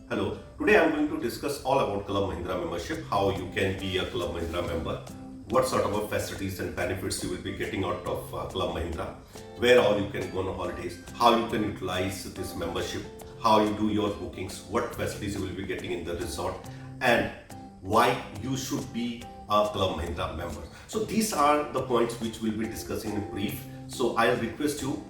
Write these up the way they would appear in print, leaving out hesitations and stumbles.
Hello, today I'm going to discuss all about Club Mahindra membership, how you can be a Club Mahindra member, what sort of facilities and benefits you will be getting out of Club Mahindra, where all you can go on holidays, how you can utilize this membership, how you do your bookings, what facilities you will be getting in the resort, and why you should be a Club Mahindra member. So these are the points which we'll be discussing in brief. So I'll request you,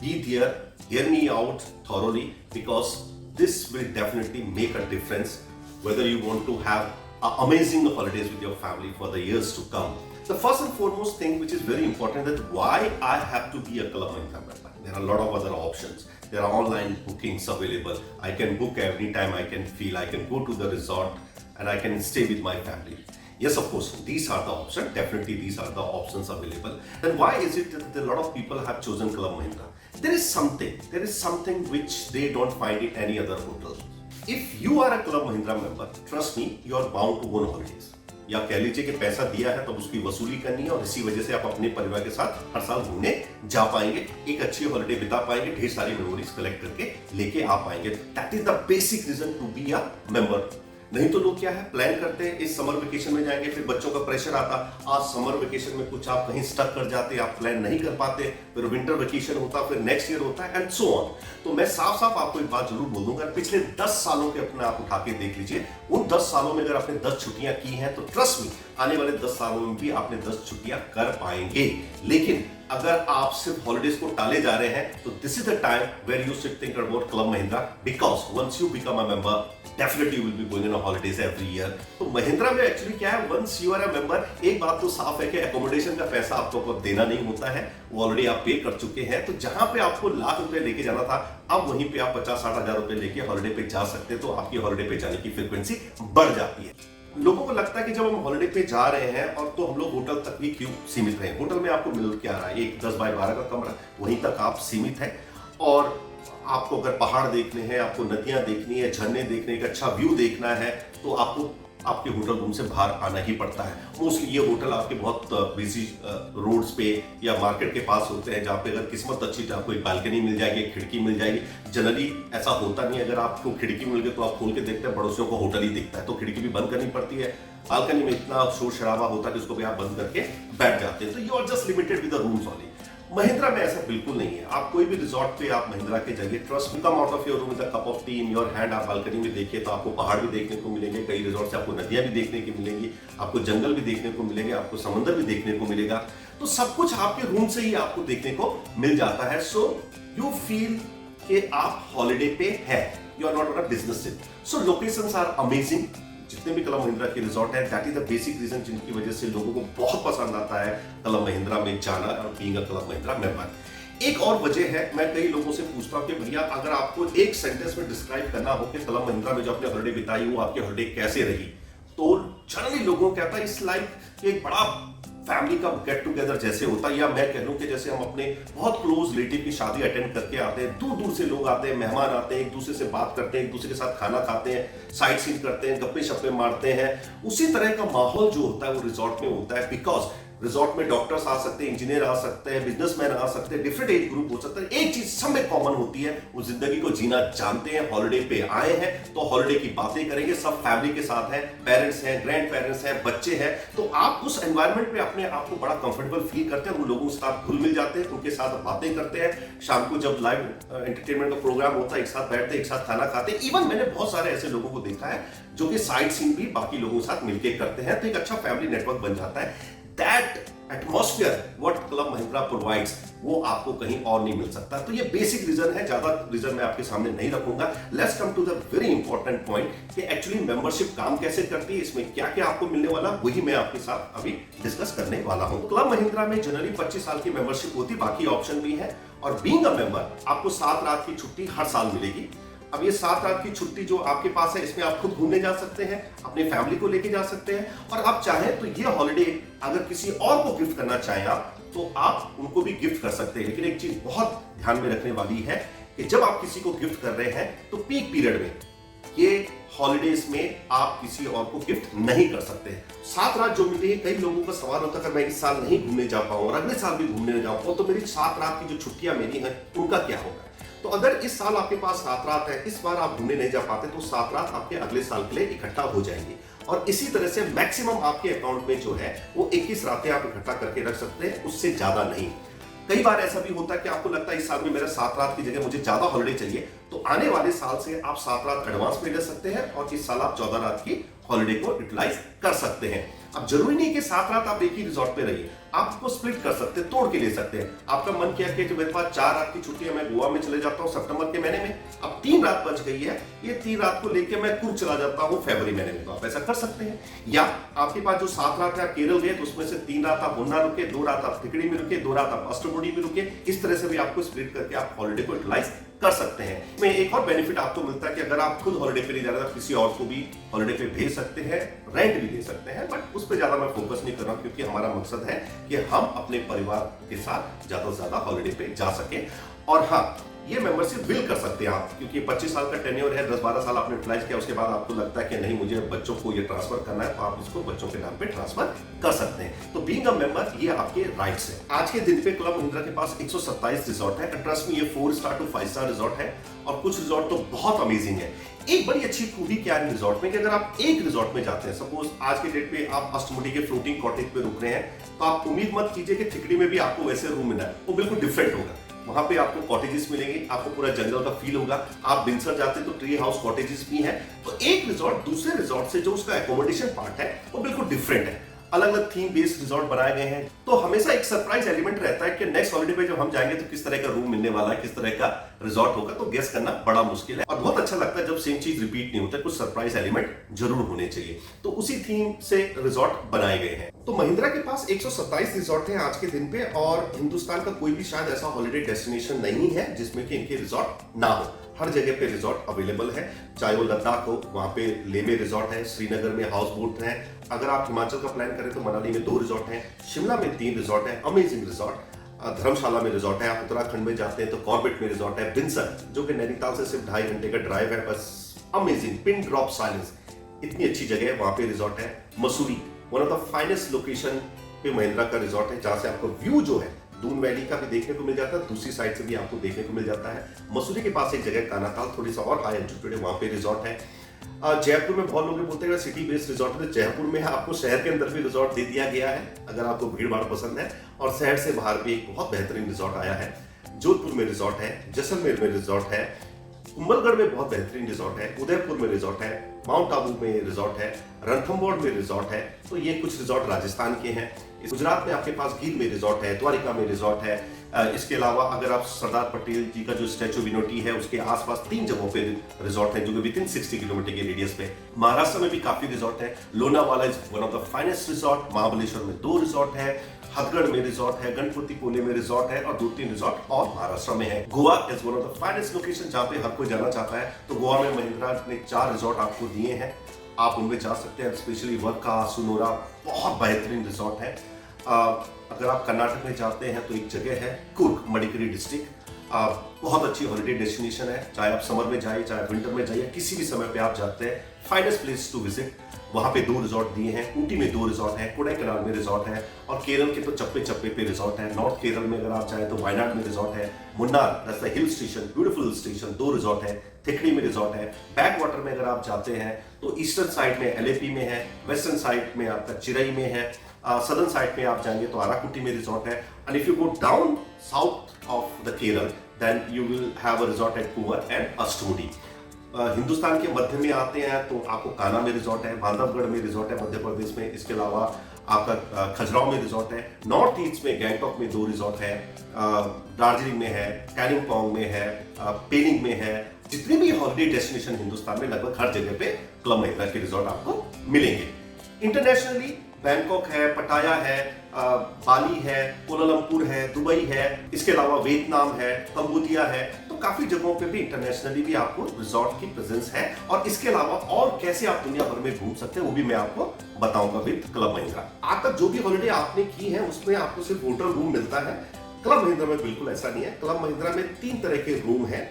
be there, hear me out thoroughly, because this will definitely make a difference whether you want to have amazing holidays with your family for the years to come. The first and foremost thing which is very important is why I have to be a Club Mahindra member. There are a lot of other options. There are online bookings available. I can book every time I can feel. I can go to the resort and I can stay with my family. Yes, of course, these are the options. Definitely, these are the options available. And why is it that a lot of people have chosen Club Mahindra? There is something which they don't find in any other hotel. If you are a Club Mahindra member, trust me, you are bound to go on holidays. या कह लीजिए कि पैसा दिया है तो उसकी वसूली करनी है और इसी वजह से आप अपने परिवार के साथ हर साल घूमने जा पाएंगे, एक अच्छी हॉलिडे बिता पाएंगे, ढेर सारी मेमोरीज कलेक्ट करके लेके आ पाएंगे. That is the basic reason to be a member. नहीं तो लोग क्या है, प्लान करते हैं इस समर वेकेशन में जाएंगे, फिर बच्चों का प्रेशर आता, आज समर वेकेशन में कुछ आप कहीं स्टक कर जाते, आप प्लान नहीं कर पाते, फिर विंटर वेकेशन होता, फिर नेक्स्ट ईयर होता है एंड सो ऑन. तो मैं साफ साफ आपको एक बात जरूर बोल दूंगा, पिछले 10 सालों के अपने आप उठा के देख लीजिए. उन 10 सालों में अगर आपने 10 छुट्टियां की हैं तो ट्रस्ट मी, आने वाले 10 सालों में भी आपने 10 छुट्टियां कर पाएंगे. लेकिन अगर आप सिर्फ हॉलिडेज को टाले जा रहे हैं तो this is the time where you should think about club Mahindra, because once you become a member definitely you will be going on holidays every year. तो महिंद्रा में एक्चुअली क्या है, once you are a member, एक बात तो साफ है कि एकोमोडेशन का पैसा आपको देना नहीं होता है, वो ऑलरेडी आप पे कर चुके हैं. तो जहां पे आपको लाख रुपए लेके जाना था, अब वहीं पे आप 50-60 हजार रुपए लेके हॉलिडे पे जा सकते हैं. तो आपकी हॉलिडे पे जाने की फ्रीक्वेंसी बढ़ जाती है. लोगों को लगता है कि जब हम हॉलिडे पे जा रहे हैं और तो हम लोग होटल तक ही क्यों सीमित रहे. होटल में आपको मिल क्या रहा है, एक 10 बाय 12 का कमरा, वहीं तक आप सीमित हैं. और आपको अगर पहाड़ देखने हैं, आपको नदियां देखनी है, झरने देखने, एक अच्छा व्यू देखना है, तो आपको आपके होटल रूम से बाहर आना ही पड़ता है. मोस्टली ये होटल आपके बहुत बिजी रोड्स पे या मार्केट के पास होते हैं, जहाँ पे अगर किस्मत अच्छी तो आपको एक बालकनी मिल जाएगी, एक खिड़की मिल जाएगी. जनरली ऐसा होता नहीं. अगर आपको खिड़की मिल गई तो आप खोल के देखते हैं, पड़ोसियों को होटल ही दिखता है, तो खिड़की भी बंद करनी पड़ती है. बालकनी में इतना शोर शराबा होता है कि उसको भी आप बंद करके बैठ जाते हैं. तो you are just limited with the rooms only. Mahindra में ऐसा बिल्कुल नहीं है. आप कोई भी रिजॉर्ट पे आप महिंद्रा के जाइए, trust me, come out of your room with a cup of T in your hand. आप बालकनी में देखिए तो आपको पहाड़ भी देखने को मिलेंगे, कई रिजॉर्ट से आपको नदियां भी देखने की मिलेंगी, आपको जंगल भी देखने को मिलेंगे, आपको समंदर भी देखने को मिलेगा. तो सब कुछ आपके रूम से ही आपको देखने को मिल जाता है. सो यू फील कि आप हॉलिडे पे है, you are not on a business trip. So locations are amazing. जितने भी क्लब महिंद्रा के रिजॉर्ट है, that is the basic reason जिनकी वजह से लोगों को बहुत पसंद आता है क्लब महिंद्रा में जाना और being a club Mahindra member. एक और वजह है, मैं कई लोगों से पूछता हूं कि भैया अगर आपको एक सेंटेंस में डिस्क्राइब करना हो कि क्लब महिंद्रा में जो आपने हॉलिडे बिताई वो आपकी हॉलिडे कैसे रही, तो जनरली लोगों को कहता है इट्स लाइक एक बड़ा फैमिली का गेट टुगेदर जैसे होता है. या मैं कह लूं कि जैसे हम अपने बहुत क्लोज रिलेटिव की शादी अटेंड करके आते हैं, दूर दूर से लोग आते हैं, मेहमान आते हैं, एक दूसरे से बात करते हैं, एक दूसरे के साथ खाना खाते हैं, साइट सीन करते हैं, गप्पे शप्पे मारते हैं. उसी तरह का माहौल जो होता है वो रिजॉर्ट में होता है. बिकॉज रिजॉर्ट में डॉक्टर्स आ सकते हैं, इंजीनियर आ सकते हैं, बिजनेसमैन आ सकते हैं, डिफरेंट एज ग्रुप हो सकता है. एक चीज सब में कॉमन होती है, वो जिंदगी को जीना जानते हैं. हॉलिडे पे आए हैं तो हॉलिडे की बातें करेंगे, सब फैमिली के साथ हैं, पेरेंट्स हैं, ग्रैंड पेरेंट्स हैं, बच्चे हैं. तो आप उस एनवायरनमेंट में अपने आप को बड़ा कंफर्टेबल फील करते हैं. उन लोगों के साथ घुल मिल जाते हैं, उनके साथ बातें करते हैं. शाम को जब लाइव एंटरटेनमेंट का प्रोग्राम होता है, एक साथ बैठते हैं, एक साथ खाना खाते हैं. इवन मैंने बहुत सारे ऐसे लोगों को देखा है जो कि साइट सीन भी बाकी लोगों के साथ मिलकर करते हैं. तो एक अच्छा फैमिली नेटवर्क बन जाता है. That atmosphere what club Mahindra provides, वो आपको कहीं और नहीं मिल सकता. तो ये बेसिक रीजन है, ज्यादा रीजन मैं आपके सामने नहीं रखूंगा. Let's come to the very important point कि एक्चुअली मेंबरशिप काम कैसे करती है, इसमें क्या क्या आपको मिलने वाला, वही मैं आपके साथ अभी डिस्कस करने वाला हूं. क्लब महिंद्रा में जनरली 25 साल की मेंबरशिप होती, बाकी ऑप्शन भी है. और बीइंग अ मेंबर आपको 7 रात की छुट्टी हर साल मिलेगी. अब ये 7 रात की छुट्टी जो आपके पास है, इसमें आप खुद घूमने जा सकते हैं, अपनी फैमिली को लेके जा सकते हैं, और आप चाहें तो ये हॉलिडे अगर किसी और को गिफ्ट करना चाहें आप, तो आप उनको भी गिफ्ट कर सकते हैं. लेकिन एक चीज बहुत ध्यान में रखने वाली है कि जब आप किसी को गिफ्ट कर रहे हैं तो पीक पीरियड में, ये हॉलिडेज में आप किसी और को गिफ्ट नहीं कर सकते. 7 रात जो मिली है, कई लोगों का सवाल होता है अगर मैं इस साल नहीं घूमने जा पाऊं और अगले साल भी घूमने जा पाऊं तो मेरी 7 रात की जो छुट्टियां मेरी हैं उनका क्या होगा. तो अगर इस साल आपके पास 7 रात है, इस बार आप घूमने नहीं जा पाते, तो 7 रात आपके अगले साल के लिए इकट्ठा हो जाएंगी। और इसी तरह से मैक्सिमम आपके अकाउंट में जो है वो 21 रातें आप इकट्ठा करके रख सकते हैं, उससे ज्यादा नहीं। कई बार ऐसा भी होता है कि आपको लगता है इस साल में मेरा 7 रात की जगह मुझे ज्यादा हॉलिडे चाहिए, तो आने वाले साल से आप 7 रात एडवांस में ले सकते हैं और इस साल आप 14 रात की हॉलिडे को यूटिलाइज कर सकते हैं। अब जरूरी नहीं कि 7 रात आप एक ही रिजॉर्ट पे रहिए, आप इसको स्प्लिट कर सकते हैं, तोड़ के ले सकते हैं। आपका मन किया कि मेरे पास 4 रात की छुट्टी है, मैं गोवा में चले जाता हूं सितंबर के महीने में, अब 3 रात बच गई है, ये 3 रात को लेके मैं कुर्ग चला जाता हूं फरवरी महीने में, तो आप ऐसा कर सकते हैं। या आपके पास जो 7 रात है, आप केरल गए तो उसमें से 3 रात आप मुन्नार रुके, 2 रात आप तिकड़ी में रुके, 2 रात आप अष्टमुडी में रुके, इस तरह से भी आपको स्प्लिट करके आप हॉलिडे को यूटिलाइज कर सकते हैं। में एक और बेनिफिट आपको मिलता है कि अगर आप खुद हॉलिडे पे नहीं जा रहे, किसी और को भी हॉलिडे पे भेज सकते हैं, रेंट भी दे सकते हैं, बट उस पर ज्यादा मैं फोकस नहीं कर रहा हूं, क्योंकि हमारा मकसद है कि हम अपने परिवार के साथ ज्यादा से ज्यादा हॉलिडे पे जा सके। और हाँ, ये मेंबरशिप बिल कर सकते हैं आप, क्योंकि 25 साल का टेन्योर है, 10-12 साल आपने यूटिलाइज किया, उसके बाद आपको लगता है कि नहीं मुझे बच्चों को ये ट्रांसफर करना है, तो आप इसको बच्चों के नाम पे ट्रांसफर कर सकते हैं। तो बीइंग अ मेंबर ये आपके राइट्स है। आज के दिन पे क्लब महिंद्रा के पास 127 रिजॉर्ट है। ट्रस्ट में ये 4 स्टार टू 5 स्टार रिजॉर्ट है, और कुछ रिजॉर्ट तो बहुत अमेजिंग है। एक बड़ी अच्छी खूबी क्या है रिजॉर्ट में कि अगर आप एक रिजॉर्ट में जाते हैं, सपोज आज के डेट पे आप अष्टमुडी के फ्लोटिंग कॉटेज पे रुक रहे हैं, तो आप उम्मीद मत कीजिए कि थिकड़ी में भी आपको वैसे रूम मिला है, वो बिल्कुल डिफरेंट होगा। वहां पे आपको कॉटेजेस मिलेंगे, आपको पूरा जंगल का फील होगा। आप बिनसर जाते हैं तो ट्री हाउस कॉटेजेस भी हैं। तो एक रिजॉर्ट दूसरे रिजॉर्ट से जो उसका एकोमोडेशन पार्ट है वो बिल्कुल डिफरेंट है। अलग अलग थीम बेस्ड रिजॉर्ट बनाए गए हैं, तो हमेशा एक सरप्राइज एलिमेंट रहता है कि नेक्स्ट हॉलिडे पे जब हम जाएंगे तो किस तरह का रूम मिलने वाला है, किस तरह का रिजॉर्ट होगा, तो गेस करना बड़ा मुश्किल है। और बहुत अच्छा लगता है जब सेम चीज रिपीट नहीं होता, कुछ सरप्राइज एलिमेंट जरूर होने चाहिए। तो उसी थीम से रिजॉर्ट बनाए गए हैं। तो महिंद्रा के पास 127 रिजॉर्ट हैं आज के दिन पे, और हिंदुस्तान का कोई भी शायद ऐसा हॉलिडे डेस्टिनेशन नहीं है जिसमें कि इनके रिजॉर्ट ना हो। हर जगह पे रिजॉर्ट अवेलेबल है, चाहे वो लद्दाख हो, वहां पे लेह में रिजॉर्ट है, श्रीनगर में हाउस बोट है। अगर आप हिमाचल का प्लान करें तो मनाली में 2 रिजॉर्ट हैं, शिमला में 3 रिजॉर्ट है, अमेजिंग रिजॉर्ट। धर्मशाला में रिजॉर्ट है। आप उत्तराखंड में जाते हैं तो कॉर्बेट में रिजॉर्ट है। बिनसर जो कि नैनीताल से सिर्फ 2.5 घंटे का ड्राइव है, बस अमेजिंग, पिन ड्रॉप साइलेंस, इतनी अच्छी जगह है, वहां पे रिजॉर्ट है। Mussoorie one of the finest location पे महिंद्रा का रिजॉर्ट है, जहां से आपको व्यू जो है दून वैली का भी देखने को मिल जाता है, दूसरी साइड से भी आपको देखने को मिल जाता है। मसूरी के पास एक जगह कानाताल, थोड़ी सा और हाई एल्टीट्यूड है, वहां पे रिजॉर्ट है। जयपुर में बहुत लोग बोलते हैं सिटी बेस्ड रिजॉर्ट है, तो जयपुर में आपको शहर के अंदर भी रिजॉर्ट दे दिया गया है अगर आपको भीड़ भाड़ पसंद है, और शहर से बाहर भी एक बहुत बेहतरीन रिजॉर्ट आया है। जोधपुर में रिजॉर्ट है, जैसलमेर में रिजॉर्ट है, कुंभलगढ़ में बहुत बेहतरीन रिजॉर्ट है, उदयपुर में रिजॉर्ट है, माउंट आबू में रिजॉर्ट है, रणथंबोर में रिजॉर्ट है। तो ये कुछ रिजॉर्ट राजस्थान के हैं। गुजरात में आपके पास गिर में रिजॉर्ट है, द्वारिका में रिजॉर्ट है। इसके अलावा अगर आप सरदार पटेल जी का जो स्टैचू ऑफ यूनिटी है उसके आसपास 3 जगहों पे रिजॉर्ट है, जो कि विदिन 60 किलोमीटर के रेडियस पे। महाराष्ट्र में भी काफी रिजॉर्ट है। Lonavala is one of the finest resort. Mahabaleshwar में 2 रिजॉर्ट है, हथगढ़ में रिजॉर्ट है, गणपतिपुले में रिजॉर्ट है, और 2-3 रिजॉर्ट और महाराष्ट्र में है। Goa is one of the finest location जहां पे हर कोई जाना चाहता है। तो गोवा में महिंद्रा ने 4 रिजॉर्ट आपको दिए हैं, आप उनमें जा सकते हैं। स्पेशली वर्का, सुनोरा बहुत बेहतरीन रिजॉर्ट है। अगर आप कर्नाटक में जाते हैं तो एक जगह है कुर्ग, मडिकेरी डिस्ट्रिक्ट, बहुत अच्छी हॉलिडे डेस्टिनेशन है। चाहे आप समर में जाइए, चाहे विंटर में जाइए, किसी भी समय पे आप जाते हैं, फाइनेस्ट प्लेस टू विजिट। वहां पे 2 रिजॉर्ट दिए हैं। ऊटी में 2 रिजॉर्ट है, कोडाईकनाल में रिजॉर्ट है, और केरल के तो चप्पे चप्पे पे रिजॉर्ट है। नॉर्थ केरल में अगर आप चाहें तो वायनाड में रिजॉर्ट है। Munnar that's the hill station, beautiful hill station, 2 resort है। थिकड़ी में रिजॉर्ट है। बैक वाटर में अगर आप जाते हैं तो ईस्टर्न साइड में एलएपी में है, वेस्टर्न साइड में आपका चिरई में है, सदर्न साइड में आप जाएंगे तो आराकुटी में रिजॉर्ट है। And if you go down south of the Kerala then you will have a resort at Kuvar and Ashtamudi. Hindustan के मध्य में आते हैं तो आपको कान्हा में रिजॉर्ट है, बांधवगढ़ में रिजॉर्ट है मध्य प्रदेश में। इसके अलावा आपका खजुराहो में रिजॉर्ट है। नॉर्थ ईस्ट में गैंगटॉक में 2 रिजॉर्ट है, दार्जिलिंग में है, कालिम्पोंग में है, पेलिंग में है। जितने भी हॉलिडे डेस्टिनेशन हिंदुस्तान में लगभग हर जगह पे क्लब महिंद्रा के रिजॉर्ट आपको मिलेंगे। इंटरनेशनली बैंकॉक है, पटाया है, बाली है, कोलालमपुर है, दुबई है, इसके अलावा वियतनाम है, कंबोडिया है। तो काफी जगहों पे भी इंटरनेशनली भी आपको रिजॉर्ट की प्रेजेंस है। और इसके अलावा और कैसे आप दुनिया भर में घूम सकते हैं वो भी मैं आपको बताऊंगा विद क्लब महिंद्रा। आज तक जो भी हॉलिडे आपने की है उसमें आपको सिर्फ होटल रूम मिलता है। क्लब महिंद्रा में बिल्कुल ऐसा नहीं है। क्लब महिंद्रा में 3 तरह के रूम है।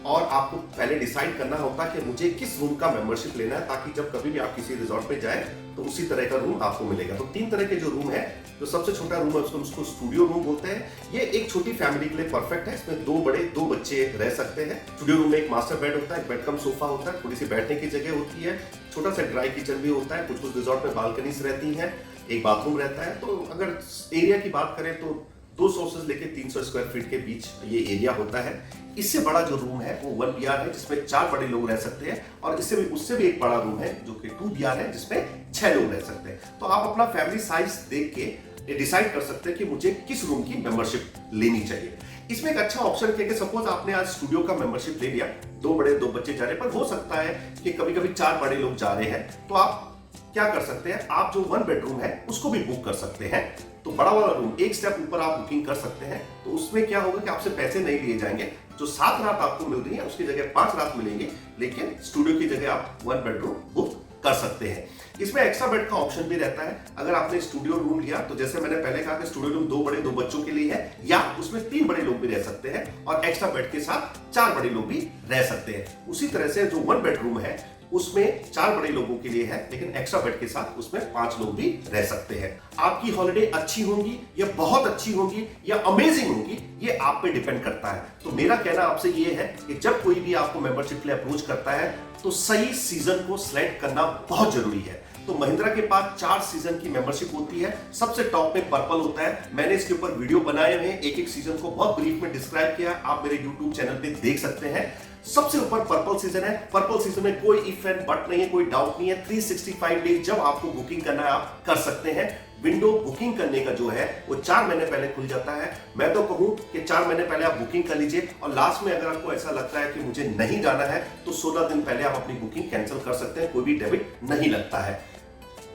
और आपको पहले डिसाइड करना होता है कि मुझे किस रूम का मेंबरशिप लेना है, ताकि जब कभी भी आप किसी रिजॉर्ट में जाए तो उसी तरह का रूम आपको मिलेगा। तो 3 तरह के जो रूम है, जो सबसे छोटा रूम है उसको स्टूडियो रूम बोलते हैं। ये एक छोटी फैमिली के लिए परफेक्ट है। इसमें 2 बड़े 2 बच्चे रह सकते हैं। स्टूडियो रूम में एक मास्टर बेड होता है, एक बेड कम सोफा होता है, थोड़ी सी बैठने की जगह होती है, छोटा सा ड्राई किचन भी होता है, कुछ रिजॉर्ट में बालकनीज रहती हैं, एक बाथरूम रहता है। तो अगर एरिया की बात करें तो 200 से लेके 300 स्क्वायर फीट के बीच ये एरिया होता है। इससे बड़ा जो रूम है वो 1 BR है, जिसमें 4 बड़े लोग रह सकते हैं, और उससे भी एक बड़ा रूम है जो कि 2 BR है, जिसमें 6 लोग रह सकते हैं। तो आप अपना फैमिली साइज देख के डिसाइड कर सकते हैं कि मुझे किस रूम की मेंबरशिप लेनी चाहिए। इसमें एक अच्छा ऑप्शन है कि सपोज आपने आज स्टूडियो का मेंबरशिप ले लिया, 2 बड़े 2 बच्चे जा रहे हैं, पर हो सकता है कि कभी कभी 4 बड़े लोग जा रहे हैं, तो आप क्या कर सकते हैं, आप जो 1 बेडरूम है उसको भी बुक कर सकते हैं। तो बड़ा वाला रूम एक स्टेप ऊपर आप बुकिंग कर सकते हैं। तो उसमें क्या होगा कि आपसे पैसे नहीं लिए जाएंगे, जो 7 रात आपको मिल रही है उसकी जगह 5 रात मिलेंगे, लेकिन स्टूडियो की जगह आप 1 बेडरूम बुक कर सकते हैं। इसमें एक्स्ट्रा बेड का ऑप्शन भी रहता है। अगर आपने स्टूडियो रूम लिया तो जैसे मैंने पहले कहा कि स्टूडियो रूम 2 बड़े 2 बच्चों के लिए है, या उसमें 3 बड़े लोग भी रह सकते हैं, और एक्स्ट्रा बेड के साथ 4 बड़े लोग भी रह सकते हैं। उसी तरह से जो 1 बेडरूम है उसमें 4 बड़े लोगों के लिए है, लेकिन एक्स्ट्रा बेड के साथ उसमें 5 लोग भी रह सकते हैं। आपकी हॉलिडे अच्छी होंगी या बहुत अच्छी होंगी या अमेजिंग होंगी, ये आप पे डिपेंड करता है। तो मेरा कहना आपसे ये है कि जब कोई भी आपको मेंबरशिप के लिए अप्रोच करता है तो सही सीजन को सिलेक्ट करना बहुत जरूरी है। तो महिंद्रा के पास 4 सीजन की मेंबरशिप होती है। सबसे टॉप में पर्पल होता है। मैंने इसके ऊपर वीडियो बनाए हुए हैं, एक सीजन को बहुत ब्रीफ में डिस्क्राइब किया, आप मेरे YouTube चैनल पे देख सकते हैं। सबसे ऊपर पर्पल सीजन है। पर्पल सीजन में कोई इफ एंड बट नहीं है, कोई डाउट नहीं है। 365 डेज जब आपको बुकिंग करना है आप कर सकते हैं। विंडो बुकिंग करने का जो है वो 4 महीने पहले खुल जाता है। मैं तो कहूं कि 4 महीने पहले आप बुकिंग कर लीजिए, और लास्ट में अगर आपको ऐसा लगता है कि मुझे नहीं जाना है तो 16 दिन पहले आप अपनी बुकिंग कैंसिल कर सकते हैं, कोई भी डेबिट नहीं लगता है।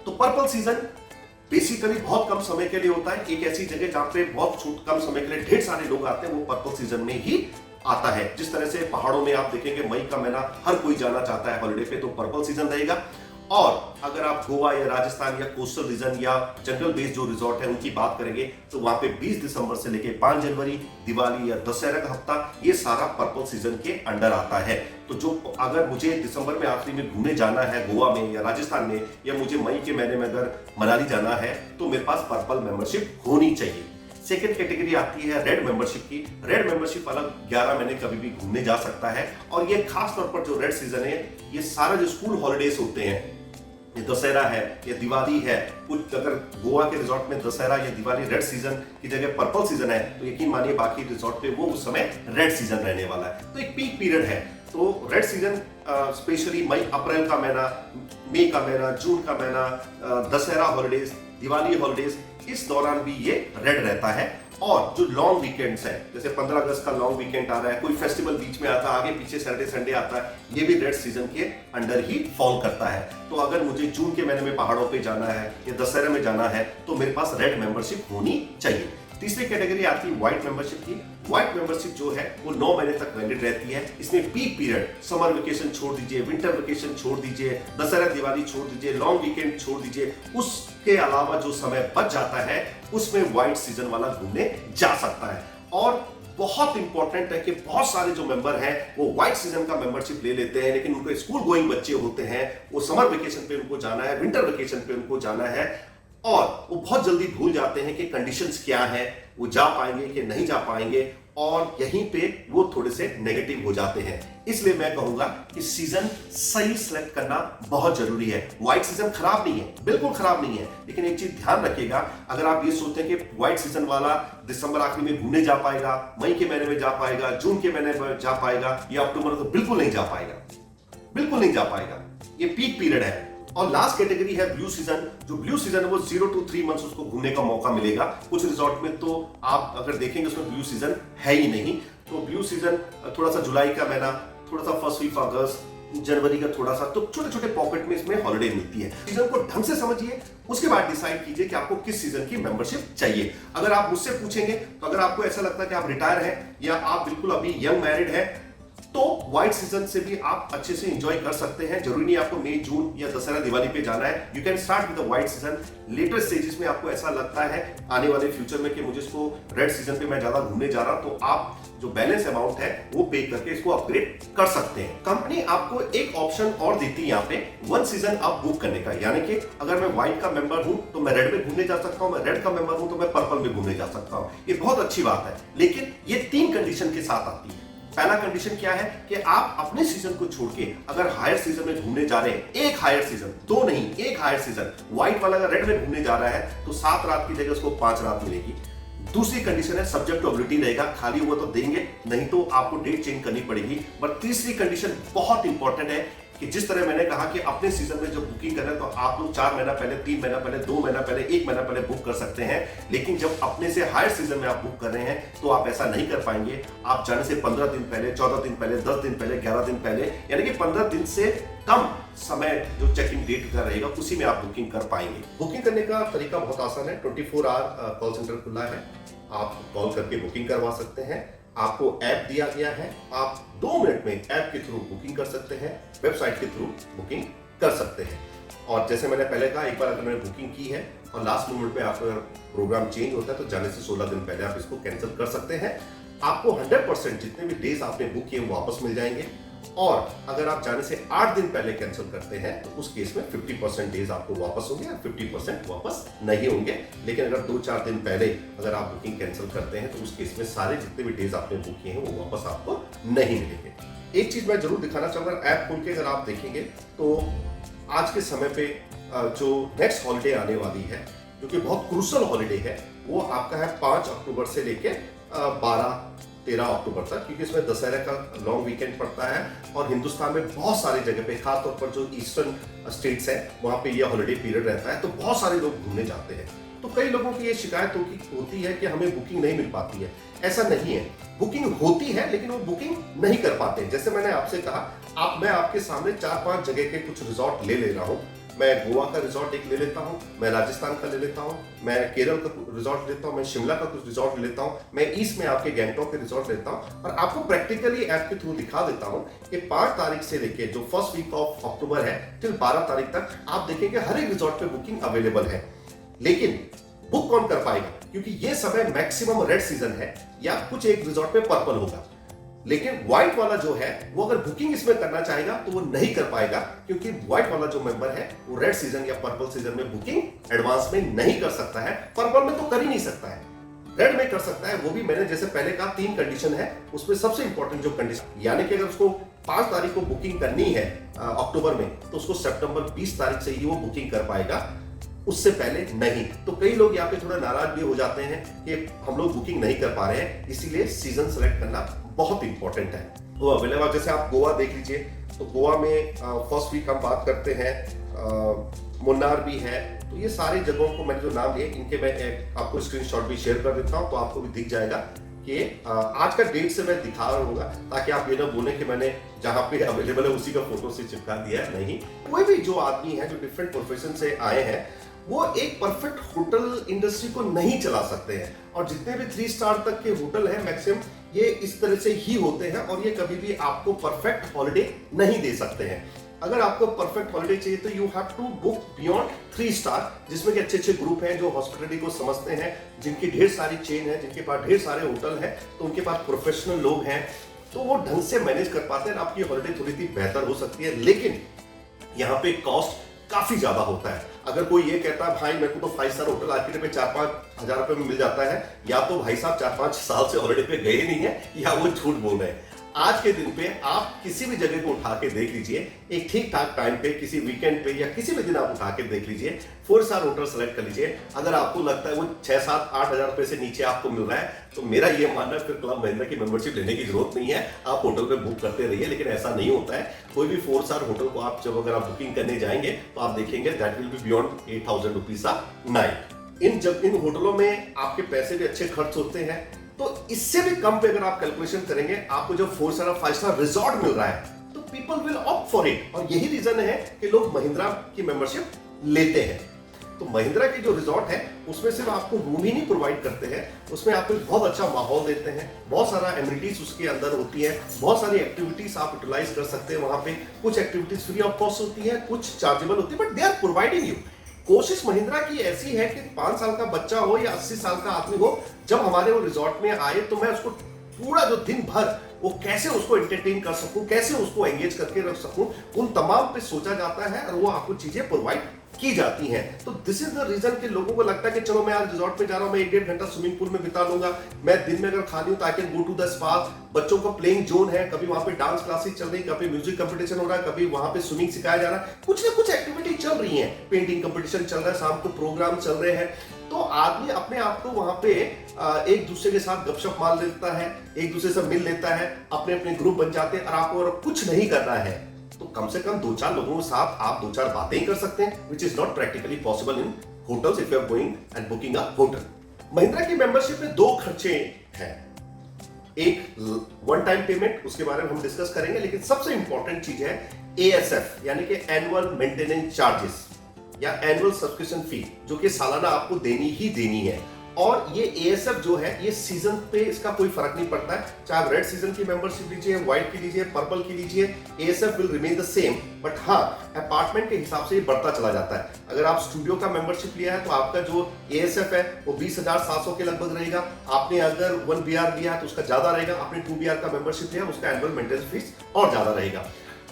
तो पर्पल सीजन बेसिकली बहुत कम समय के लिए होता है। एक ऐसी जगह जहां पे बहुत कम समय के लिए ढेर सारे लोग आते हैं, वो पर्पल सीजन में ही आता है। जिस तरह से पहाड़ों में आप देखेंगे मई का महीना हर कोई जाना चाहता है हॉलिडे पे, तो पर्पल सीजन रहेगा। और अगर आप गोवा या राजस्थान या कोस्टल रीजन या जंगल बेस्ड जो रिजॉर्ट है उनकी बात करेंगे तो वहां पे 20 दिसंबर से लेके 5 जनवरी, दिवाली या दशहरा का हफ्ता, ये सारा पर्पल सीजन के अंडर आता है। तो जो अगर मुझे दिसंबर में आखिरी में घूमने जाना है गोवा में या राजस्थान में, या मुझे मई के महीने में अगर मनाली जाना है, तो मेरे पास पर्पल मेंबरशिप होनी चाहिए। सेकेंड कैटेगरी आती है रेड मेंबरशिप की। रेड मेंबरशिप अलग 11 महीने कभी भी घूमने जा सकता है, और ये खास तौर पर जो रेड सीजन है, ये सारा जो स्कूल हॉलिडेज होते हैं, ये दशहरा है या दिवाली है, कुछ अगर गोवा के रिजॉर्ट में दशहरा या दिवाली रेड सीजन की जगह पर्पल सीजन है, तो यकीन मानिए बाकी रिजॉर्ट पे वो उस समय रेड सीजन रहने वाला है। तो एक पीक पीरियड है। तो रेड सीजन स्पेशली मई अप्रैल का महीना, मई का महीना, जून का महीना, दशहरा हॉलिडेज, दिवाली हॉलिडेज, इस दौरान भी ये रेड रहता है। और जो लॉन्ग वीकेंड्स है, जैसे 15 अगस्त का लॉन्ग वीकेंड आ रहा है, कोई फेस्टिवल बीच में आता है, आगे पीछे सैटरडे संडे आता है, ये भी रेड सीजन के अंडर ही फॉल करता है। तो अगर मुझे जून के महीने में पहाड़ों पे जाना है या दशहरे में जाना है, तो मेरे पास रेड मेंबरशिप होनी चाहिए। तीसरी कैटेगरी आती है व्हाइट मेंबरशिप की। व्हाइट मेंबरशिप जो है वो 9 महीने तक वैलिड रहती है। इसमें पीक पीरियड, समर वेकेशन छोड़ दीजिए, विंटर वेकेशन छोड़ दीजिए, दशहरा दिवाली छोड़ दीजिए, लॉन्ग वीकेंड छोड़ दीजिए, उसके अलावा जो समय बच जाता है उसमें व्हाइट सीजन वाला घूमने जा सकता है। और बहुत इंपॉर्टेंट है कि बहुत सारे जो मेंबर हैं वो व्हाइट सीजन का मेंबरशिप ले लेते हैं, लेकिन उनको स्कूल गोइंग बच्चे होते हैं, वो समर वेकेशन पे उनको जाना है, विंटर वेकेशन पे उनको जाना है, और वो बहुत जल्दी भूल जाते हैं कि कंडीशंस क्या है, वो जा पाएंगे कि नहीं जा पाएंगे, और यहीं पे वो थोड़े से नेगेटिव हो जाते हैं। इसलिए मैं कहूंगा कि सीजन सही सिलेक्ट करना बहुत जरूरी है। व्हाइट सीजन खराब नहीं है, बिल्कुल खराब नहीं है, लेकिन एक चीज ध्यान रखिएगा, अगर आप ये सोचते हैं कि व्हाइट सीजन वाला दिसंबर आखिरी में घूमने जा पाएगा, मई के महीने में जा पाएगा, जून के महीने में जा पाएगा, या अक्टूबर, तो बिल्कुल नहीं जा पाएगा, बिल्कुल नहीं जा पाएगा। ये पीक पीरियड है। और लास्ट कैटेगरी है ब्लू सीजन। जो ब्लू सीजन है वो 0 to 3 मंथ्स उसको घूमने का मौका मिलेगा। कुछ रिजॉर्ट में तो आप अगर देखेंगे उसमें ब्लू सीजन है ही नहीं। तो ब्लू सीजन थोड़ा सा जुलाई का महीना, थोड़ा सा फर्स्ट वीक अगस्त, जनवरी का थोड़ा सा, तो छोटे छोटे पॉकेट में इसमें हॉलिडे मिलती है। सीजन को ढंग से समझिए, उसके बाद डिसाइड कीजिए कि आपको किस सीजन की मेंबरशिप चाहिए। अगर आप मुझसे पूछेंगे तो अगर आपको ऐसा लगता है कि आप रिटायर हैं या आप बिल्कुल अभी यंग मैरिड है, तो व्हाइट सीजन से भी आप अच्छे से एंजॉय कर सकते हैं। जरूरी नहीं आपको मई, जून या दशहरा, दिवाली पे जाना है। You can start with the white season. Later stages में आपको ऐसा लगता है आने वाले फ्यूचर में कि मुझे इसको रेड सीजन पे मैं ज्यादा घूमने जा रहा हूं, तो आप जो बैलेंस अमाउंट है वो पे करके इसको अपग्रेड कर सकते हैं। कंपनी आपको एक ऑप्शन और देती है यहाँ पे, वन सीजन आप बुक करने का। यानी कि अगर मैं व्हाइट का मेंबर हूं तो मैं रेड में घूमने जा सकता हूं, मैं रेड का मेंबर हूं तो मैं पर्पल में घूमने जा सकता हूं। ये बहुत अच्छी बात है, लेकिन ये 3 कंडीशन के साथ आती है। पहला कंडीशन क्या है कि आप अपने सीजन को छोड़ के अगर हायर सीजन में घूमने जा रहे हैं, एक हायर सीजन, 2 नहीं, एक हायर सीजन, व्हाइट वाला अगर रेड में घूमने जा रहा है तो 7 रात की जगह उसको 5 रात मिलेगी। दूसरी कंडीशन है सब्जेक्टिबिलिटी रहेगा, खाली हुआ तो देंगे, नहीं तो आपको डेट चेंज करनी पड़ेगी। बट तीसरी कंडीशन बहुत इंपॉर्टेंट है कि जिस तरह मैंने कहा कि अपने सीजन में जब बुकिंग कर रहे हैं तो आप लोग 4 महीना पहले, 3 महीना पहले, 2 महीना पहले, 1 महीना पहले बुक कर सकते हैं। लेकिन जब अपने से हायर सीजन में आप बुक कर रहे हैं तो आप ऐसा नहीं कर पाएंगे। आप जाने से 15 दिन पहले, 14 दिन पहले, 10 दिन पहले, 11 दिन पहले, यानी कि 15 दिन से कम समय जो चेकिंग डेट का रहेगा उसी में आप बुकिंग कर पाएंगे। बुकिंग करने का तरीका बहुत आसान है। 24 आवर कॉल सेंटर खुला है, आप कॉल करके बुकिंग करवा सकते हैं। आपको ऐप दिया गया है, आप 2 मिनट में ऐप के थ्रू बुकिंग कर सकते हैं, वेबसाइट के थ्रू बुकिंग कर सकते हैं। और जैसे मैंने पहले कहा, एक बार अगर मैंने बुकिंग की है और लास्ट मोमेंट पे आपका प्रोग्राम चेंज होता है तो जाने से 16 दिन पहले आप इसको कैंसिल कर सकते हैं। आपको 100% जितने भी डेज आपने बुक किए वो वापस मिल जाएंगे। और अगर आप जाने से 8 दिन पहले कैंसिल करते हैं तो उस केस में 50% डेज आपको वापस होंगे और 50% वापस नहीं होंगे। लेकिन अगर 2-4 दिन पहले अगर आप बुकिंग कैंसिल करते हैं तो उस केस में सारे जितने भी डेज आपने बुक किए हैं वो वापस आपको नहीं मिलेंगे। एक चीज मैं जरूर दिखाना चाहूंगा, ऐप खोल के अगर आप देखेंगे तो आज के समय पे जो नेक्स्ट हॉलिडे आने वाली है, जो कि बहुत क्रूशल हॉलिडे है, वो आपका है 5 अक्टूबर से लेके 12-13 अक्टूबर तक, क्योंकि इसमें दशहरा का लॉन्ग वीकेंड पड़ता है और हिंदुस्तान में बहुत सारी जगह पे, खासतौर पर जो ईस्टर्न स्टेट्स है वहां पे ये हॉलिडे पीरियड रहता है, तो बहुत सारे लोग घूमने जाते हैं। तो कई लोगों की ये शिकायत होती है कि हमें बुकिंग नहीं मिल पाती है। ऐसा नहीं है, बुकिंग होती है लेकिन वो बुकिंग नहीं कर पाते। जैसे मैंने आपसे कहा, मैं आपके सामने 4-5 जगह के कुछ रिजॉर्ट ले रहा हूँ। मैं गोवा का रिजॉर्ट एक ले लेता हूँ, मैं राजस्थान का ले लेता हूँ, मैं केरल का रिजॉर्ट लेता हूँ, मैं शिमला का कुछ रिजॉर्ट लेता हूँ, मैं ईस्ट में आपके गैंगटॉक के रिजॉर्ट लेता हूँ और आपको प्रैक्टिकली ऐप के थ्रू दिखा देता हूँ कि 5 तारीख से लेके जो फर्स्ट वीक ऑफ अक्टूबर है टिल 12 तारीख तक आप देखेंगे हर एक रिजॉर्ट पे बुकिंग अवेलेबल है। लेकिन बुक कौन कर पाएगा? क्योंकि ये समय मैक्सिमम रेड सीजन है या कुछ एक रिजॉर्ट पे पर्पल होगा। लेकिन व्हाइट वाला जो है वो अगर बुकिंग इसमें करना चाहेगा तो वो नहीं कर पाएगा, क्योंकि व्हाइट वाला जो मेंबर है वो रेड सीजन या पर्पल सीजन में बुकिंग एडवांस में नहीं कर सकता है। पर्पल में तो कर ही नहीं सकता है, रेड में कर सकता है। वो भी मैंने जैसे पहले कहा 3 कंडीशन है, उसमें सबसे इंपॉर्टेंट जो कंडीशन, यानी कि अगर उसको 5 तारीख को बुकिंग करनी है अक्टूबर में, तो उसको सितंबर 20 तारीख से ही वो बुकिंग कर पाएगा, उससे पहले नहीं। तो कई लोग यहाँ पे थोड़ा नाराज भी हो जाते हैं कि हम लोग बुकिंग नहीं कर पा रहे हैं, इसीलिए सीजन सेलेक्ट करना बहुत इंपॉर्टेंट है। वो अवेलेबल, जैसे आप गोवा देख लीजिए, तो गोवा में फर्स्ट वीक हम बात करते हैं, मुन्नार भी है। तो ये सारी जगहों को मैंने जो नाम लिए, इनके मैं आपको स्क्रीनशॉट भी शेयर कर देता हूँ, तो आपको भी दिख जाएगा कि आज का डेट से मैं दिखा रहा हूँ, ताकि आप ये ना बोले कि मैंने जहां पे अवेलेबल है उसी का फोटो से चिपका दिया है। नहीं, कोई भी जो आदमी है जो डिफरेंट प्रोफेशन से आए हैं वो एक परफेक्ट होटल इंडस्ट्री को नहीं चला सकते हैं। और जितने भी 3 स्टार तक के होटल हैं मैक्सिमम ये इस तरह से ही होते हैं, और ये कभी भी आपको परफेक्ट हॉलिडे नहीं दे सकते हैं। अगर आपको परफेक्ट हॉलिडे चाहिए तो you have to book beyond 3 star, जिसमें कि अच्छे ग्रुप हैं जो हॉस्पिटलिटी को समझते हैं, जिनकी ढेर सारी चेन है, जिनके पास ढेर सारे होटल हैं, तो उनके पास प्रोफेशनल लोग हैं, तो वो ढंग से मैनेज कर पाते हैं। आपकी हॉलिडे थोड़ी सी बेहतर हो सकती है, लेकिन यहाँ पे कॉस्ट काफी ज्यादा होता है। अगर कोई ये कहता है भाई मेरे को तो 5 स्टार होटल आज के पे 4-5 हजार रुपए में मिल जाता है, या तो भाई साहब 4-5 साल से हॉलिडे पे गए नहीं है, या वो झूठ बोल रहे हैं। आज के दिन पे आप किसी भी जगह को उठा के देख लीजिए, एक ठीक ठाक टाइम पे, किसी वीकेंड पे या किसी भी दिन आप उठा के देख लीजिए, 4 स्टार होटल सेलेक्ट कर लीजिए। अगर आपको लगता है वो 6-7-8 हजार रुपए से नीचे आपको मिल रहा है, तो मेरा ये मानना है फिर क्लब महिंद्रा की मेंबरशिप लेने की जरूरत नहीं है, आप होटल पे बुक करते रहिए। लेकिन ऐसा नहीं होता है, कोई भी 4 स्टार होटल को आप जब अगर आप बुकिंग करने जाएंगे तो आप देखेंगे that will be beyond 8,000 rupees a night. इन होटलों में आपके पैसे भी अच्छे खर्च होते हैं, तो इससे भी कम पे अगर आप कैलकुलेशन करेंगे, आपको जो 4 स्टार और 5 स्टार रिजॉर्ट मिल रहा है, तो people will opt for it. और यही रीजन है कि लोग महिंद्रा की मेंबरशिप लेते हैं। तो महिंद्रा के जो रिजॉर्ट है उसमें सिर्फ आपको रूम ही नहीं प्रोवाइड करते हैं, उसमें आपको बहुत अच्छा माहौल देते हैं, बहुत सारा एमिनिटीज उसके अंदर होती है, बहुत सारी एक्टिविटीज आप यूटिलाइज कर सकते हैं वहां पे। कुछ एक्टिविटीज फ्री ऑफ कॉस्ट होती है, कुछ चार्जेबल होती है, but they are providing you. कोशिश महिंद्रा की ऐसी है कि 5 साल का बच्चा हो या 80 साल का आदमी हो, जब हमारे वो रिजॉर्ट में आए तो मैं उसको पूरा जो दिन भर वो कैसे उसको एंटरटेन कर सकूं, कैसे उसको एंगेज करके रख सकूं, उन तमाम पे सोचा जाता है और वो आपको चीजें प्रोवाइड की जाती हैं। तो दिस इज द रीजन कि लोगों को लगता है कि चलो मैं आज रिजॉर्ट में जा रहा हूं, मैं 1-1.5 घंटा स्विमिंग पूल में बिता लूंगा, मैं दिन में अगर खाली हूं तो I can go to the spa. बच्चों का प्लेइंग जोन है, कभी वहां पे डांस क्लासेस चल रही, कभी म्यूजिक कंपटीशन हो रहा है, कभी वहां पे स्विमिंग सिखाया जा रहा है, कुछ ना कुछ एक्टिविटी चल रही है, पेंटिंग कंपटीशन चल रहा है, शाम को प्रोग्राम चल रहे हैं। तो आदमी अपने आप को वहां पे एक दूसरे के साथ गपशप मार लेता है, एक दूसरे से मिल लेता है, अपने अपने ग्रुप बन जाते हैं। और आपको और कुछ नहीं करना है तो कम से कम 2-4 लोगों के साथ आप 2-4 बातें ही कर सकते हैं, which is not practically possible in hotels if you are going and booking a hotel. Mahindra की मेंबरशिप में 2 खर्चे हैं, एक वन टाइम पेमेंट, उसके बारे में हम डिस्कस करेंगे, लेकिन सबसे इंपॉर्टेंट चीज है एएसएफ यानी कि एनुअल मेंटेनेंस चार्जेस या एनुअल सब्सक्रिप्शन फी, जो कि सालाना आपको देनी ही देनी है। और ये एएसएफ जो है ये सीजन पे इसका कोई फर्क नहीं पड़ता है, चाहे आप रेड सीजन की मेंबरशिप लीजिए, व्हाइट की लीजिए, पर्पल की लीजिए, ASF will remain the same. But हाँ, अपार्टमेंट के हिसाब से ये बढ़ता चला जाता है। अगर आप स्टूडियो का मेंबरशिप लिया है तो आपका जो एएसएफ है वो 20,700 के लगभग रहेगा। आपने अगर 1 BR लिया है तो उसका ज्यादा रहेगा, आपने 2 BR का मेंबरशिप लिया उसका एनुअल मेंटेनेंस फीस और ज्यादा रहेगा।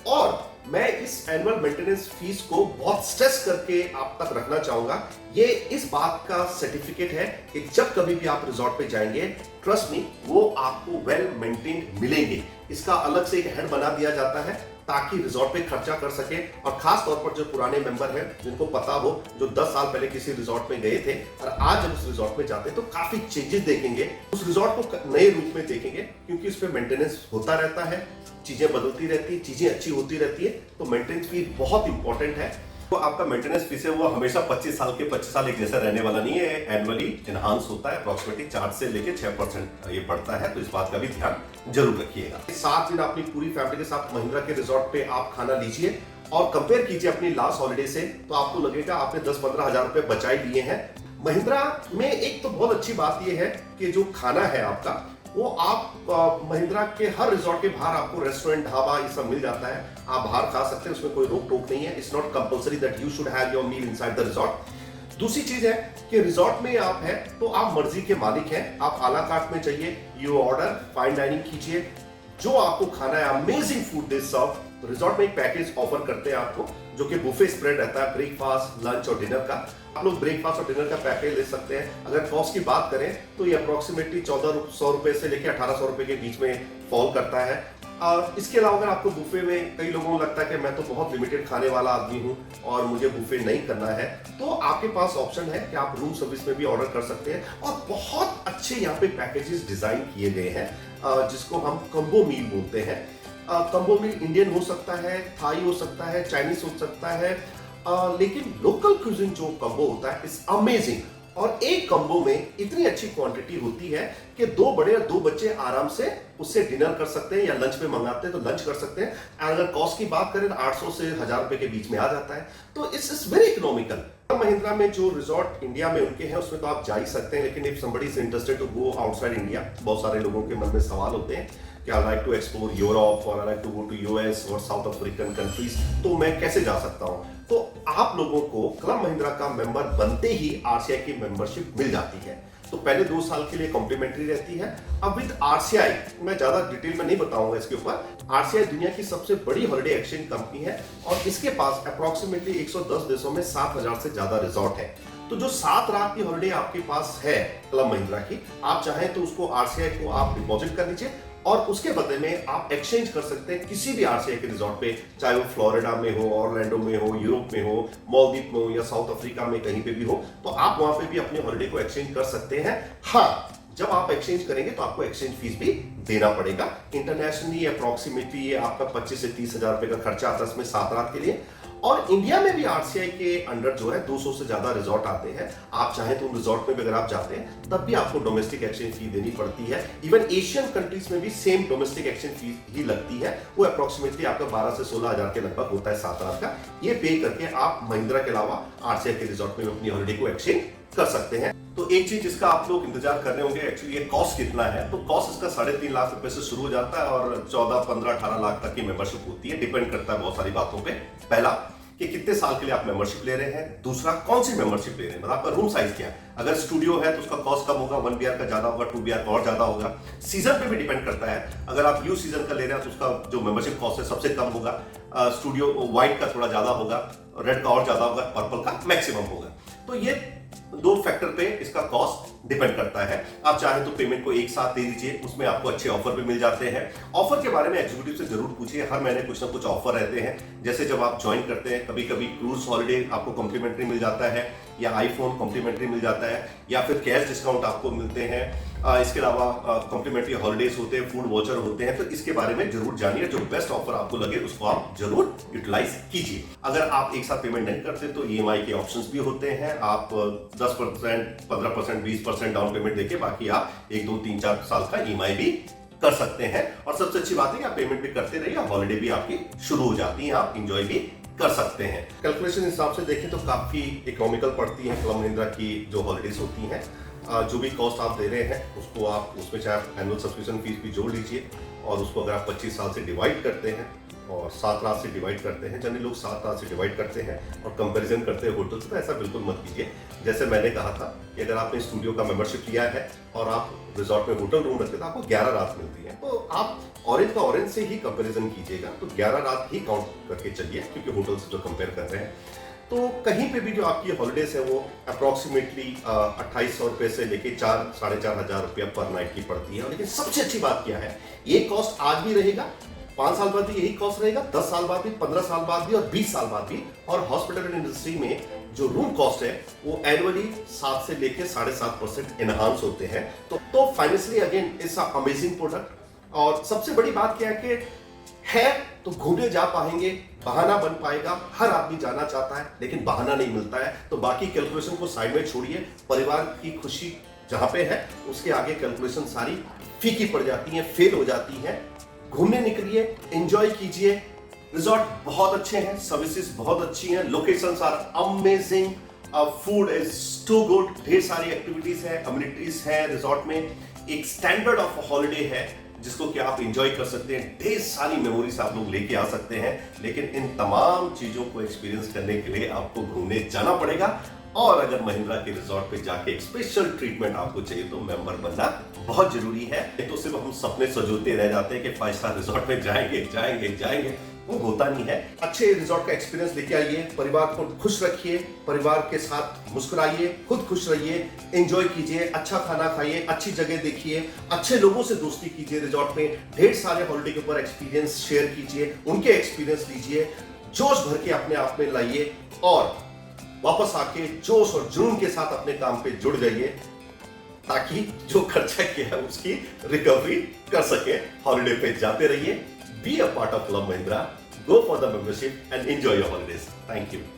और मैं इस एनुअल मेंटेनेंस फीस को बहुत स्ट्रेस करके आप तक रखना चाहूंगा। ये इस बात का सर्टिफिकेट है कि जब कभी भी आप रिजॉर्ट पे जाएंगे, ट्रस्ट मी, वो आपको वेल मेंटेन्ड मिलेंगे। इसका अलग से एक हेड बना दिया जाता है ताकि रिजॉर्ट पे खर्चा कर सके। और खास तौर पर जो पुराने मेंबर हैं, जिनको पता हो, जो 10 साल पहले किसी रिजॉर्ट में गए थे और आज जब उस रिजॉर्ट में जाते हैं तो काफी चेंजेस देखेंगे, उस रिजॉर्ट को नए रूप में देखेंगे, क्योंकि उस पर मेंटेनेंस होता रहता है, चीजें बदलती रहती है, चीजें अच्छी होती रहती है। तो मेंटेनेंस फी बहुत इंपॉर्टेंट है। तो आपका मेंटेनेंस फीस है वो हमेशा 25 साल के 25 साल एक जैसा रहने वाला नहीं है, एनुअली एनहांस होता है, अप्रोक्सीमेटली 4 से लेके 6% ये पड़ता है। तो इस बात का भी ध्यान जरूर रखिएगा। 7 दिन अपनी पूरी फैमिली के साथ महिंद्रा के रिजॉर्ट पे आप खाना लीजिए और कंपेयर कीजिए अपनी लास्ट हॉलिडे से, तो आपको लगेगा आपने 10-15 हजार रुपए बचाए लिए हैं। महिंद्रा में एक तो बहुत अच्छी बात यह है कि जो खाना है आपका वो आप महिंद्रा के हर रिजॉर्ट के बाहर आपको रेस्टोरेंट, ढाबा ये सब मिल जाता है, आप बाहर खा सकते हैं, उसमें कोई रोक टोक नहीं है। It's not compulsory that you should have your meal inside the resort. दूसरी चीज है कि रिजॉर्ट में आप हैं तो आप मर्जी के मालिक हैं, आप आला कार्ट में चाहिए यू ऑर्डर, फाइन डाइनिंग कीजिए, जो आपको खाना है, अमेजिंग फूड दे सर्व। तो रिजॉर्ट में एक पैकेज ऑफर करते हैं आपको, जो कि बुफे स्प्रेड रहता है, ब्रेकफास्ट, लंच और डिनर का। आप लोग ब्रेकफास्ट और डिनर का पैकेज ले सकते हैं। अगर कॉस्ट की बात करें तो ये अप्रोक्सीमेटली 1400 रुपए से लेकर 1800 रुपए के बीच में फॉल करता है। और इसके अलावा अगर आपको बुफे में, कई लोगों को लगता है कि मैं तो बहुत लिमिटेड खाने वाला आदमी हूं और मुझे बुफे नहीं करना है, तो आपके पास ऑप्शन है कि आप रूम सर्विस में भी ऑर्डर कर सकते हैं। और बहुत अच्छे यहाँ पे पैकेजेस डिजाइन किए गए हैं, जिसको हम कम्बो मील बोलते हैं। कम्बो मील इंडियन हो सकता है, थाई हो सकता है, चाइनीज हो सकता है, लेकिन लोकल क्यूजिन जो कम्बो होता है इज अमेजिंग। और एक कम्बो में इतनी अच्छी क्वांटिटी होती है कि 2 बड़े और 2 बच्चे आराम से उससे डिनर कर सकते हैं, या लंच में मंगाते हैं तो लंच कर सकते हैं। अगर कॉस्ट की बात करें तो 800 से 1000 रुपए के बीच में आ जाता है। तो इट्स वेरी इकोनॉमिकल। महिंद्रा में जो रिजॉर्ट इंडिया में उनके हैं उसमें तो आप जा ही सकते हैं, लेकिन if somebody is interested to go outside India, बहुत सारे लोगों के मन में सवाल होते हैं कि I like to explore Europe और I like to go to US और साउथ अफ्रीकन कंट्रीज, तो मैं कैसे जा सकता हूं? तो आप लोगों को क्लब महिंद्रा का मेंबर बनते ही आरसीआई की मेंबरशिप मिल जाती है। तो पहले 2 साल के लिए कॉम्प्लीमेंट्री रहती है। अब विद आरसीआई मैं ज्यादा डिटेल में नहीं बताऊंगा इसके ऊपर। आरसीआई दुनिया की सबसे बड़ी हॉलिडे एक्सचेंज कंपनी है और इसके पास अप्रोक्सीमेटली 110 देशों में 7000 से ज्यादा रिजॉर्ट है। तो जो 7 रात की हॉलिडे आपके पास है क्लब महिंद्रा की, आप चाहें तो उसको आरसीआई को आप डिपॉजिट कर लीजिए और उसके बदले में आप एक्सचेंज कर सकते हैं किसी भी आरसीआई के रिजॉर्ट पे, चाहे वो फ्लोरिडा में हो, ऑरलैंडो में हो, यूरोप में हो, मालदीव में हो या साउथ अफ्रीका में कहीं पे भी हो, तो आप वहां पे भी अपनी हॉलिडे को एक्सचेंज कर सकते हैं। हाँ, जब आप एक्सचेंज करेंगे तो आपको एक्सचेंज फीस भी देना पड़ेगा। इंटरनेशनली अप्रोक्सीमेटली ये आपका 25 से 30 हजार रुपए का खर्चा आता है इसमें 7 रात के लिए। और इंडिया में भी आरसीआई के अंडर जो है 200 से ज्यादा रिजॉर्ट आते हैं। आप चाहें तो उन रिजॉर्ट में भी अगर आप जाते हैं तब भी आपको डोमेस्टिक एक्सचेंज फी देनी पड़ती है। इवन एशियन कंट्रीज में भी सेम डोमेस्टिक एक्सचेंज फी ही लगती है। वो अप्रोक्सीमेटली आपका 12 से 16 हजार के लगभग होता है 7 रात का। ये पे करके आप महिंद्रा के अलावा आरसीआई के रिजॉर्ट में अपनी हॉलिडे को एक्सचेंज कर सकते हैं। तो एक चीज जिसका आप लोग इंतजार कर रहे होंगे, एक्चुअली ये कॉस्ट कितना है। तो कॉस्ट इसका 3.5 लाख रुपए से शुरू हो जाता है और 14, 15, 18 लाख तक की मेंबरशिप होती है। डिपेंड करता है बहुत सारी बातों पे। पहला कि कितने साल के लिए आप मेंबरशिप ले रहे हैं, दूसरा कौन सी मेंबरशिप ले रहे हैं, मतलब आपका रूम साइज क्या है। अगर स्टूडियो है तो उसका कॉस्ट कम होगा, 1 BR का ज्यादा होगा, 2 BR का और ज्यादा होगा। सीजन पे भी डिपेंड करता है। अगर आप यू सीजन का ले रहे हैं तो उसका जो मेंबरशिप कॉस्ट है सबसे कम होगा। स्टूडियो व्हाइट का थोड़ा ज्यादा होगा, रेड का और ज्यादा होगा, पर्पल का मैक्सिमम होगा। तो ये 2 फैक्टर पे इसका कॉस्ट डिपेंड करता है। आप चाहे तो पेमेंट को एक साथ दे दीजिए, उसमें आपको अच्छे ऑफर भी मिल जाते हैं। ऑफर के बारे में एग्जीक्यूटिव से जरूर पूछिए, हर महीने कुछ ना कुछ ऑफर रहते हैं। जैसे जब आप ज्वाइन करते हैं, कभी कभी क्रूज हॉलिडे आपको कॉम्प्लीमेंट्री मिल जाता है, या आईफोन कॉम्प्लीमेंट्री मिल जाता है, या फिर कैश डिस्काउंट आपको मिलते हैं। इसके अलावा कॉम्प्लीमेंट्री हॉलिडेज होते हैं, फूड वाउचर होते हैं। तो इसके बारे में जरूर जानिए, जो बेस्ट ऑफर आपको लगे उसको आप जरूर यूटिलाइज कीजिए। अगर आप एक साथ पेमेंट नहीं करते तो ईएमआई के ऑप्शंस भी होते हैं। आप 10%, 15%, 20% डाउन पेमेंट देके बाकी आप 1, 2, 3, 4 साल का ईएमआई भी कर सकते हैं। और सबसे अच्छी बात है कि आप पेमेंट भी करते रहिए, हॉलिडे भी आपकी शुरू हो जाती है, आप इंजॉय भी कर सकते हैं। कैलकुलेशन हिसाब से देखें तो काफी इकोनॉमिकल पड़ती है क्लब महिंद्रा की जो हॉलिडेज होती हैं। जो भी कॉस्ट आप दे रहे हैं उसको आप उसमें चाहे एनुअल सब्सक्रिप्शन फीस भी जोड़ लीजिए, और उसको अगर आप 25 साल से डिवाइड करते हैं और 7 रात से डिवाइड करते हैं, जनरली लोग 7 रात से डिवाइड करते हैं और कंपैरिजन करते हैं होटल से, तो ऐसा बिल्कुल मत कीजिए। जैसे मैंने कहा था कि अगर आपने स्टूडियो का मेंबरशिप लिया है और आप रिजॉर्ट में होटल रूम रखते हैं तो आपको 11 रात मिलती है। तो आप ऑरेंज का ऑरेंज से ही कंपैरिजन कीजिएगा, तो 11 रात ही काउंट करके चलिए, क्योंकि होटल से जो कंपेयर कर रहे हैं। तो कहीं पे भी जो आपकी हॉलिडेज है वो अप्रोक्सीमेटली 2800 रुपए से लेके 4, 4,500 हजार रुपया पर नाइट की पड़ती है। लेकिन सबसे अच्छी बात क्या है, ये कॉस्ट आज भी रहेगा, 5 साल बाद भी यही कॉस्ट रहेगा, 10 साल बाद भी, 15 साल बाद भी और 20 साल बाद भी। और हॉस्पिटल इंडस्ट्री में जो रूम कॉस्ट है वो एनुअली 7 से लेके 7.5% एनहांस होते हैं। तो financially again it's a amazing product. और सबसे बड़ी बात क्या है कि है तो घूमने जा पाएंगे, बहाना बन पाएगा। हर आदमी जाना चाहता है लेकिन बहाना नहीं मिलता है। तो बाकी कैलकुलेशन को साइड में छोड़िए, परिवार की खुशी जहां पे है उसके आगे कैलकुलेशन सारी फीकी पड़ जाती है, फेल हो जाती है। घूमने निकलिए, एंजॉय कीजिए। रिजॉर्ट बहुत अच्छे हैं, सर्विसेज बहुत अच्छी हैं, locations are amazing, food is too good, ढेर सारी एक्टिविटीज है, अम्यूनिटीज है रिजॉर्ट में। एक स्टैंडर्ड ऑफ हॉलिडे है जिसको कि आप एंजॉय कर सकते हैं। ढेर सारी मेमोरीज आप लोग लेके आ सकते हैं। लेकिन इन तमाम चीजों को एक्सपीरियंस करने के लिए आपको घूमने जाना पड़ेगा। और अगर महिंद्रा के रिजॉर्ट पे जाके एक स्पेशल ट्रीटमेंट आपको चाहिए तो मेंबर बनना बहुत जरूरी है। तो सिर्फ हम सपने सजोते रह जाते हैं कि 5 स्टार रिजॉर्ट में जाएंगे, वो होता नहीं है। अच्छे रिजॉर्ट का एक्सपीरियंस लेके आइए, परिवार को खुश रखिए, परिवार के साथ मुस्कुराइए, खुद खुश रहिए, एंजॉय कीजिए, अच्छा खाना खाइए, अच्छी जगह देखिए, अच्छे लोगों से दोस्ती कीजिए। रिजॉर्ट में ढेर सारे हॉलिडे के ऊपर एक्सपीरियंस शेयर कीजिए, उनके एक्सपीरियंस लीजिए, जोश भर के अपने आप में लाइए और वापस आके जोश और जुनून के साथ अपने काम पे जुड़ जाइए, ताकि जो खर्चा किया है उसकी रिकवरी कर सके। हॉलिडे पे जाते रहिए, be a part of club Mahindra, go for the membership and enjoy your holidays. Thank you.